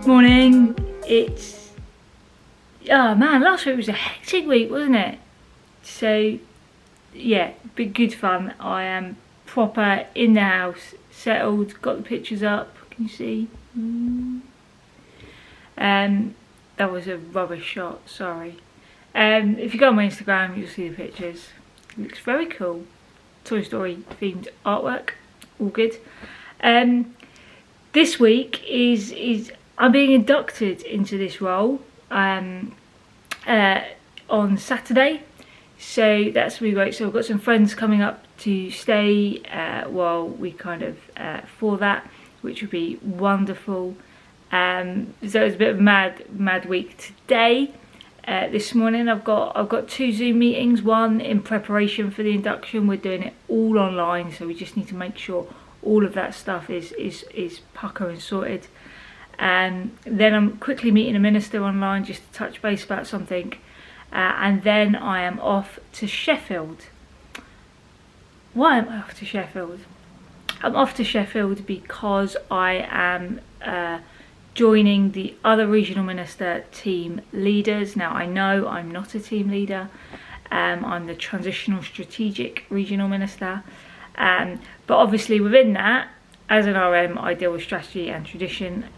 Morning. It's, oh man, last week was a hectic week, wasn't it? So yeah, been good fun. I am proper in the house, settled, got the pictures up. Can you see? That was a rubbish shot, sorry. If you go on my Instagram, you'll see the pictures. It looks very cool. Toy Story themed artwork, all good. This week is I'm being inducted into this role on Saturday, so that's really great. So I've got some friends coming up to stay while we kind of for that, which would be wonderful. So it's a bit of a mad week today. This morning I've got 2 Zoom meetings, one in preparation for the induction. We're doing it all online, so we just need to make sure all of that stuff is pucker and sorted. Then I'm quickly meeting a minister online just to touch base about something, and then I am off to Sheffield. Why am I off to Sheffield? I'm off to Sheffield because I am joining the other regional minister team leaders. Now I know I'm not a team leader, I'm the Transitional Strategic Regional Minister, but obviously within that, as an RM, I deal with strategy and transition,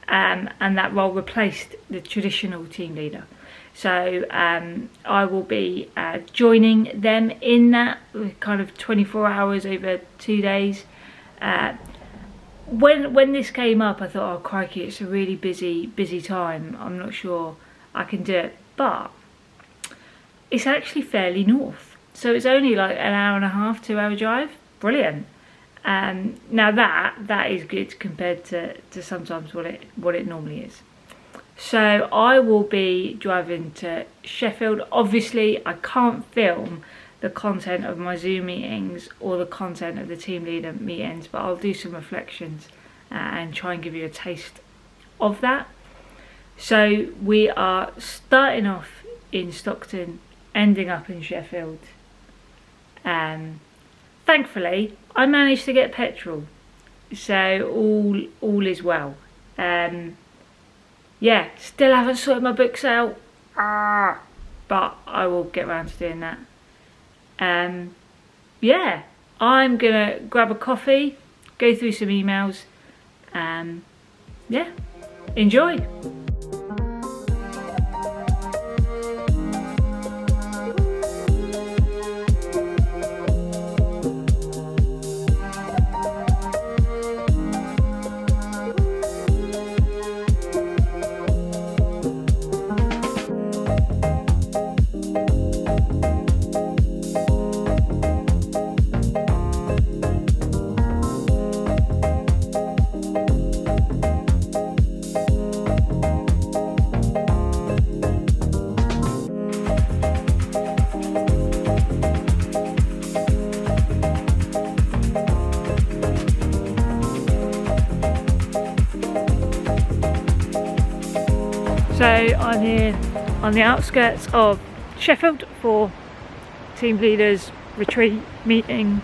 and that role replaced the traditional team leader. So I will be joining them in that kind of 24 hours over 2 days. When this came up, I thought, oh crikey, it's a really busy time. I'm not sure I can do it, but it's actually fairly north. So it's only like an hour and a half, 2 hour drive. Brilliant. Now that is good compared to sometimes what it normally is. So I will be driving to Sheffield. Obviously I can't film the content of my Zoom meetings or the content of the team leader meetings, but I'll do some reflections and try and give you a taste of that. So we are starting off in Stockton, ending up in Sheffield. Thankfully I managed to get petrol, so all is well. Yeah, still haven't sorted my books out, but I will get around to doing that. Yeah, I'm gonna grab a coffee, go through some emails, yeah, enjoy. So I'm here on the outskirts of Sheffield for team leaders retreat meeting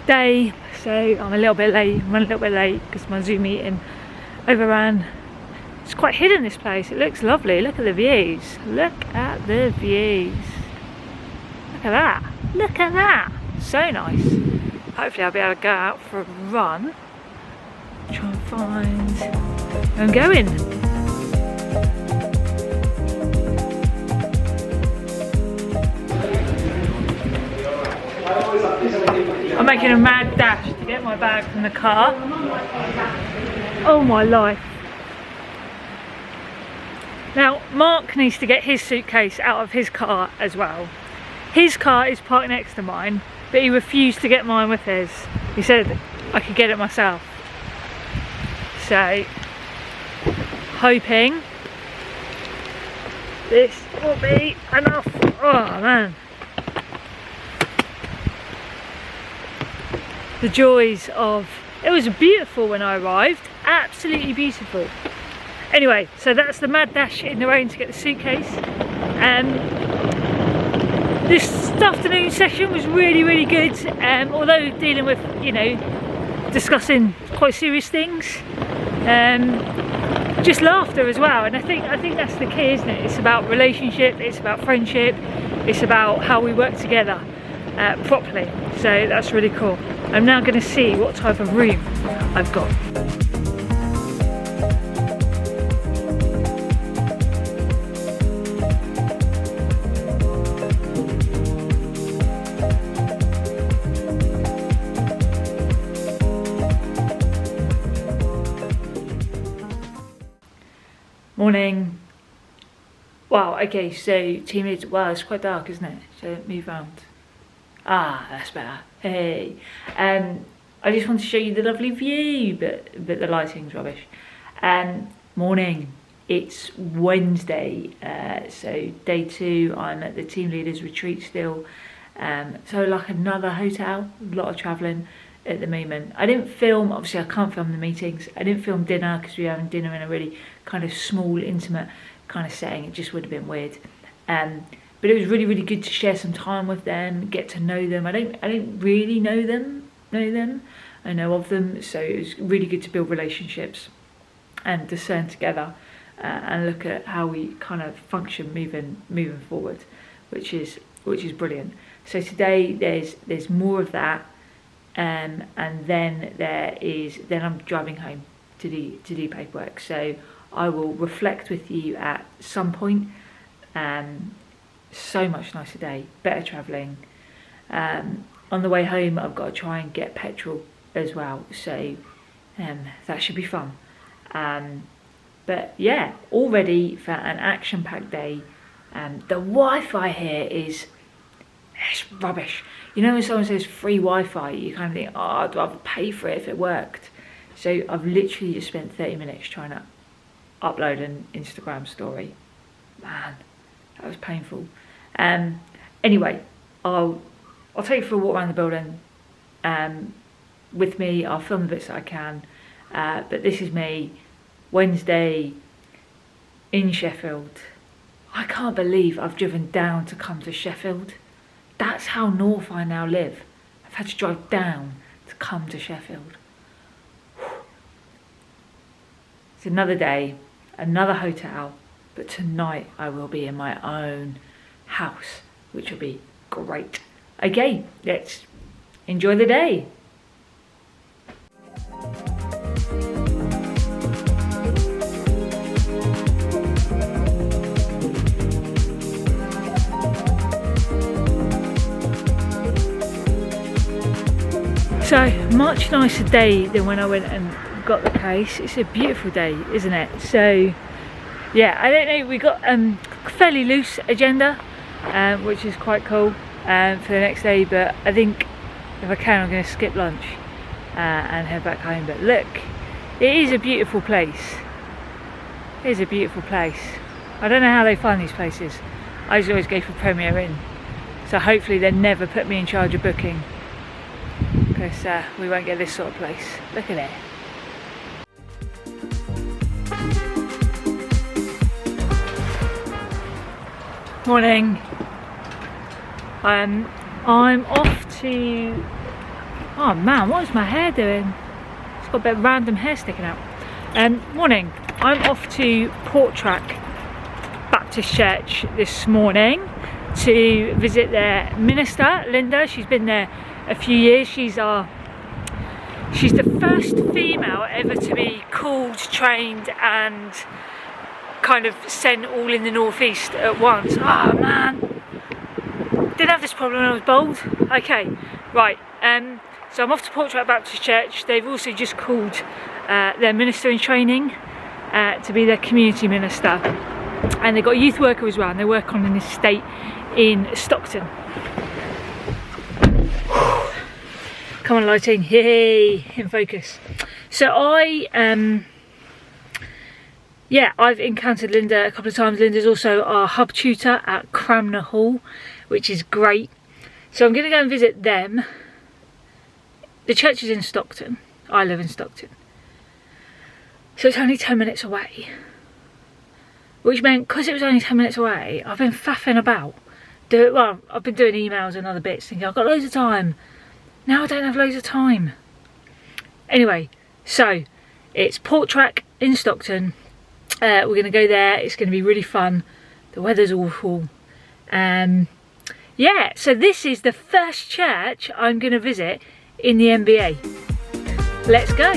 day. So I'm a little bit late, running a little bit late because my Zoom meeting overran. It's quite hidden, this place. It looks lovely. Look at the views. Look at the views. Look at that. Look at that. So nice. Hopefully I'll be able to go out for a run. Try and find where I'm going. I'm making a mad dash to get my bag from the car. Oh my life. Now Mark needs to get his suitcase out of his car as well. His car is parked next to mine, but he refused to get mine with his. He said I could get it myself. So, hoping this will be enough. Oh man. The joys of, it was beautiful when I arrived, absolutely beautiful. Anyway, so that's the mad dash in the rain to get the suitcase. This afternoon session was really good, although dealing with, you know, discussing quite serious things. Just laughter as well, and I think that's the key, isn't it? It's about relationship, it's about friendship, it's about how we work together properly. So that's really cool. I'm now going to see what type of room I've got. Morning. Wow, okay, so team leads, wow, it's quite dark, isn't it? So move round. Ah, that's better. Hey. I just want to show you the lovely view, but the lighting's rubbish. Morning. It's Wednesday, so day 2. I'm at the team leaders retreat still. So like another hotel, a lot of travelling at the moment. I didn't film, obviously I can't film the meetings. I didn't film dinner because we were having dinner in a really kind of small, intimate kind of setting. It just would have been weird. But it was really, really good to share some time with them, get to know them. I don't really know them. I know of them, so it was really good to build relationships and discern together and look at how we kind of function moving forward, which is brilliant. So today there's more of that. And then then I'm driving home to do paperwork, so I will reflect with you at some point. So much nicer day, better travelling. On the way home I've got to try and get petrol as well, so that should be fun. But yeah, all ready for an action-packed day. The Wi-Fi here it's rubbish. You know when someone says free Wi-Fi, you kind of think, oh, I'd rather pay for it if it worked. So I've literally just spent 30 minutes trying to upload an Instagram story. Man, that was painful. Anyway, I'll take you for a walk around the building with me. I'll film the bits that I can. But this is me, Wednesday in Sheffield. I can't believe I've driven down to come to Sheffield. That's how north I now live. I've had to drive down to come to Sheffield. It's another day, another hotel, but tonight I will be in my own house, which will be great. Okay, let's enjoy the day. So, much nicer day than when I went and got the case. It's a beautiful day, isn't it? So, yeah, I don't know, we got a fairly loose agenda, which is quite cool for the next day, but I think if I can, I'm going to skip lunch and head back home. But look, it is a beautiful place. It is a beautiful place. I don't know how they find these places. I just always go for Premier Inn, so hopefully they never put me in charge of booking, because we won't get this sort of place. Look at it. Morning. I'm off to, oh man, what is my hair doing? It's got a bit of random hair sticking out. Morning. I'm off to Porttrack Baptist Church this morning to visit their minister, Linda. She's been there a few years. She's the first female ever to be called, trained and kind of sent all in the northeast at once. Oh man, didn't have this problem when I was bald. Okay, right, so I'm off to Portrait Baptist Church. They've also just called their minister in training to be their community minister, and they've got a youth worker as well, and they work on an estate in Stockton. Come on, lighting, yay, in focus. So I've encountered Linda a couple of times. Linda's also our hub tutor at Cranmer Hall, which is great. So I'm going to go and visit them. The church is in Stockton. I live in Stockton. So it's only 10 minutes away. Which meant, because it was only 10 minutes away, I've been faffing about. I've been doing emails and other bits, thinking I've got loads of time. Now I don't have loads of time. Anyway, so it's Portrack in Stockton. We're going to go there. It's going to be really fun. The weather's awful. Yeah, so this is the first church I'm going to visit in the MBA. Let's go.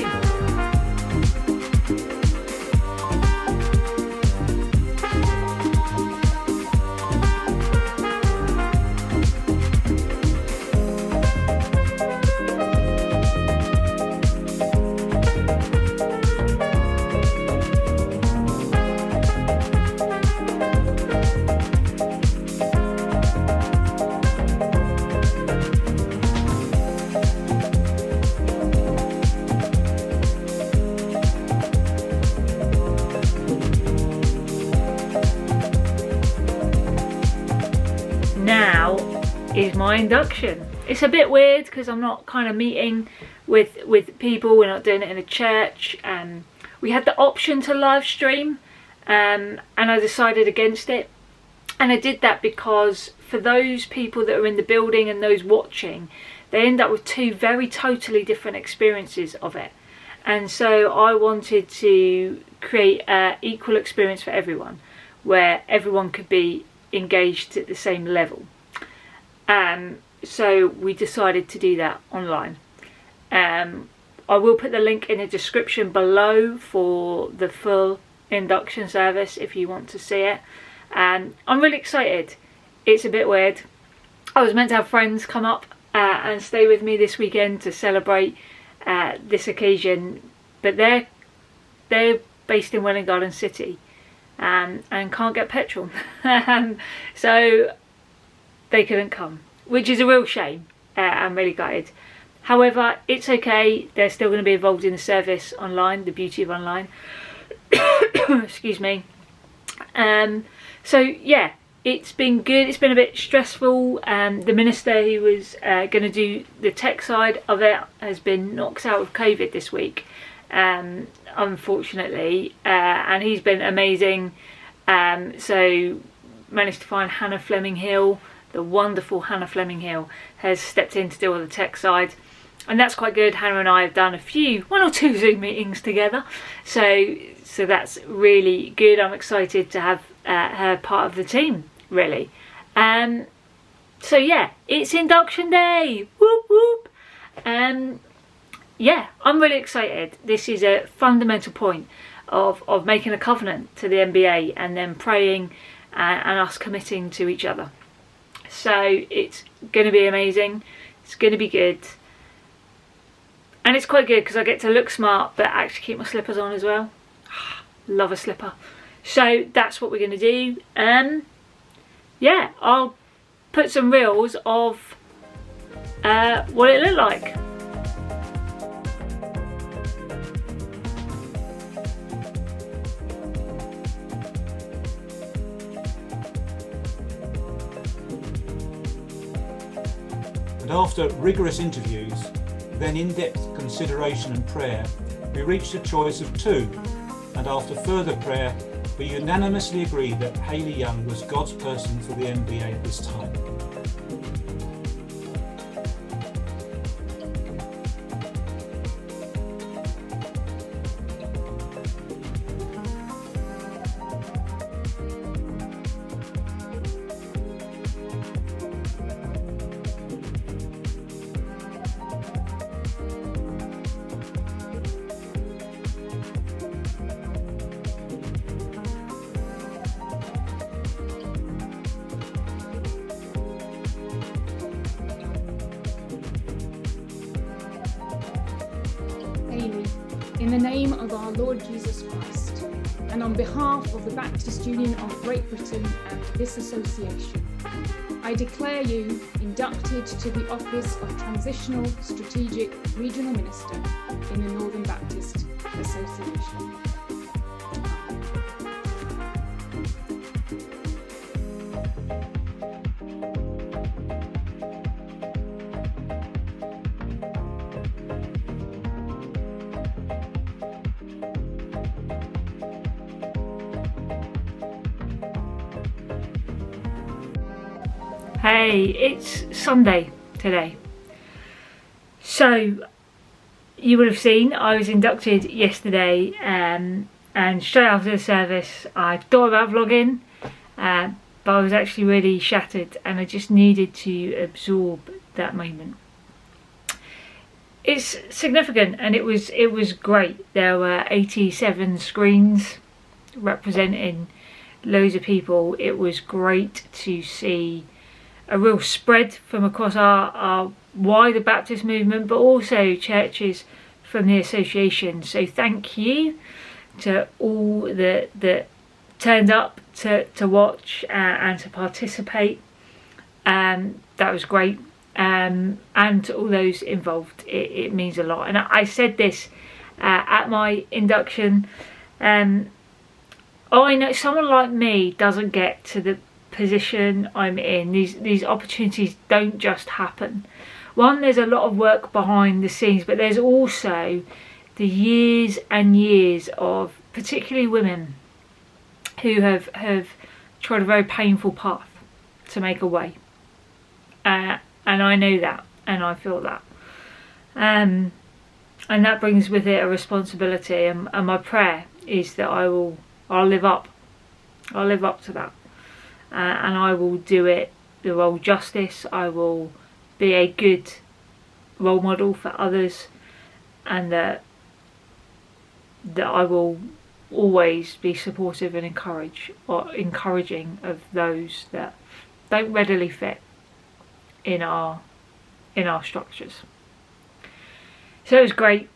Now is my induction. It's a bit weird because I'm not kind of meeting with people. We're not doing it in a church. We had the option to live stream, and I decided against it. And I did that because for those people that are in the building and those watching, they end up with two very totally different experiences of it. And so I wanted to create an equal experience for everyone, where everyone could be engaged at the same level. So we decided to do that online. I will put the link in the description below for the full induction service if you want to see it. I'm really excited. It's a bit weird. I was meant to have friends come up and stay with me this weekend to celebrate this occasion, but they're based in Welwyn Garden City. And can't get petrol. So they couldn't come, which is a real shame. I'm really gutted. However, it's okay. They're still going to be involved in the service online, the beauty of online. Excuse me. So yeah, it's been good. It's been a bit stressful. The minister who was going to do the tech side of it has been knocked out with COVID this week. Unfortunately, and he's been amazing. So managed to find Hannah Fleming Hill, the wonderful Hannah Fleming Hill, has stepped in to deal with the tech side, and that's quite good. Hannah and I have done one or two Zoom meetings together, so that's really good. I'm excited to have her part of the team, really. So yeah, it's induction day. Whoop whoop. Yeah, I'm really excited. This is a fundamental point of making a covenant to the MBA and then praying and us committing to each other. So it's going to be amazing. It's going to be good. And it's quite good because I get to look smart but actually keep my slippers on as well. Love a slipper. So that's what we're going to do. Yeah, I'll put some reels of what it looked like. And after rigorous interviews, then in-depth consideration and prayer, we reached a choice of two, and after further prayer, we unanimously agreed that Hayley Young was God's person for the MBA at this time. In the name of our Lord Jesus Christ, and on behalf of the Baptist Union of Great Britain and this association, I declare you inducted to the office of Transitional Strategic Regional Minister in the Northern Baptist Association. Hey, it's Sunday today. So you would have seen I was inducted yesterday, and straight after the service I thought about vlogging, but I was actually really shattered and I just needed to absorb that moment. It's significant, and it was great. There were 87 screens representing loads of people. It was great to see a real spread from across our wider Baptist movement, but also churches from the association. So thank you to all that turned up to watch and to participate. That was great. And to all those involved, it means a lot. And I said this at my induction. I know someone like me doesn't get to the position I'm in. These opportunities don't just happen. One, there's a lot of work behind the scenes, but there's also the years and years of particularly women who have tried a very painful path to make a way. And I know that, and I feel that. And that brings with it a responsibility, and my prayer is that I'll live up to that. And I will do it the role justice. I will be a good role model for others, and that I will always be supportive and encouraging of those that don't readily fit in our structures. So it was great.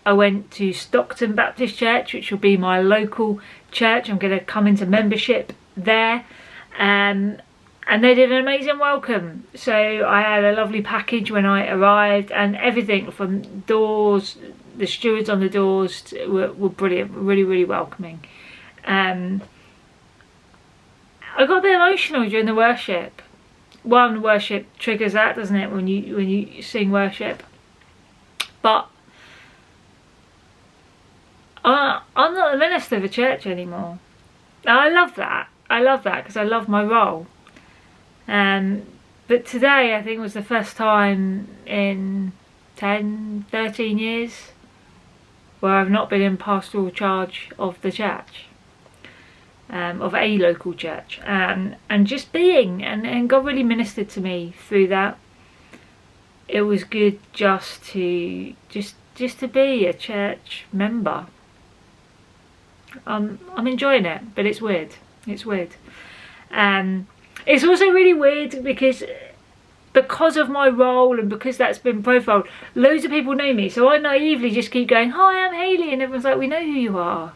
I went to Stockton Baptist Church, which will be my local church. I'm going to come into membership there, and they did an amazing welcome. So I had a lovely package when I arrived, and everything from doors, the stewards on the doors were brilliant, really welcoming. I got a bit emotional during the worship. One, worship triggers that, doesn't it, when you sing worship? But I'm not the minister of a church anymore. I love that because I love my role. But today I think was the first time in 10-13 years where I've not been in pastoral charge of the church. Of a local church, and just being, and God really ministered to me through that. It was good just to be a church member. I'm enjoying it, but it's weird. It's also really weird because of my role and because that's been profiled, loads of people know me, so I naively just keep going, "Hi, I'm Hayley," and everyone's like, "We know who you are."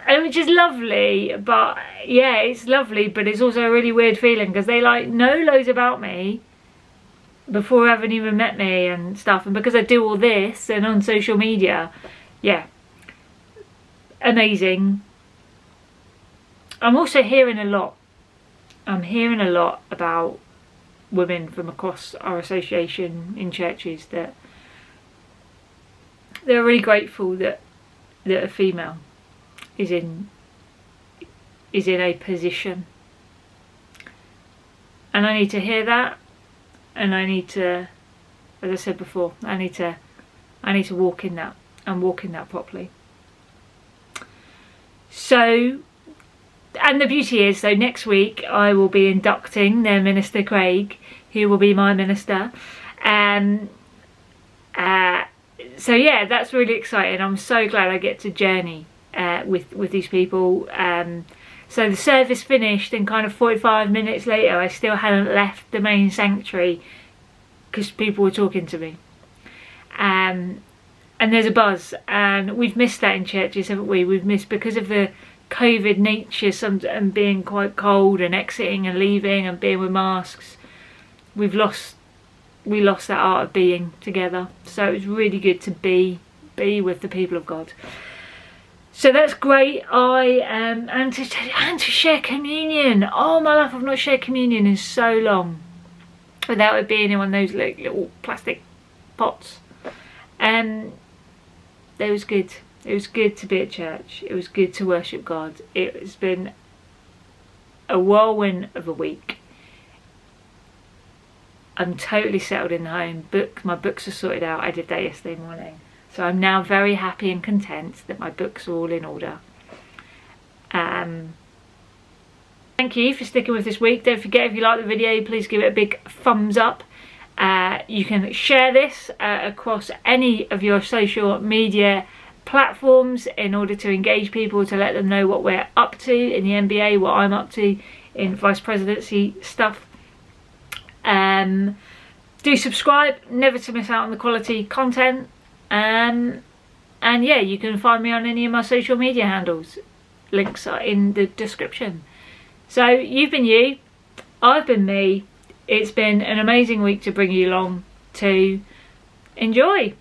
Which is lovely, but yeah, it's lovely, but it's also a really weird feeling because they know loads about me before having even met me and stuff, and because I do all this and on social media, yeah, amazing. I'm also hearing a lot. I'm hearing a lot about women from across our association in churches that they're really grateful that a female is in a position, and I need to hear that, and I need to, as I said before, I need to walk in that and walk in that properly. So, and the beauty is, so next week I will be inducting their minister Craig, who will be my minister, so yeah, that's really exciting. I'm so glad I get to journey with these people. So the service finished, and kind of 45 minutes later I still hadn't left the main sanctuary because people were talking to me, and there's a buzz, and we've missed that in churches, haven't we? We've missed, because of the COVID nature, and being quite cold and exiting and leaving and being with masks, we lost that art of being together. So it was really good to be with the people of God. So that's great. And to share communion. Oh my life, I've not shared communion in so long without it being in one of those little plastic pots. It was good. It was good to be at church. It was good to worship God. It's been a whirlwind of a week. I'm totally settled in the home. My books are sorted out. I did that yesterday morning. So I'm now very happy and content that my books are all in order. Thank you for sticking with this week. Don't forget, if you like the video, please give it a big thumbs up. You can share this across any of your social media platforms in order to engage people, to let them know what we're up to in the NBA, what I'm up to in vice presidency stuff. Do subscribe, never to miss out on the quality content. And yeah, you can find me on any of my social media handles. Links are in the description. So you've been you, I've been me. It's been an amazing week to bring you along to. Enjoy.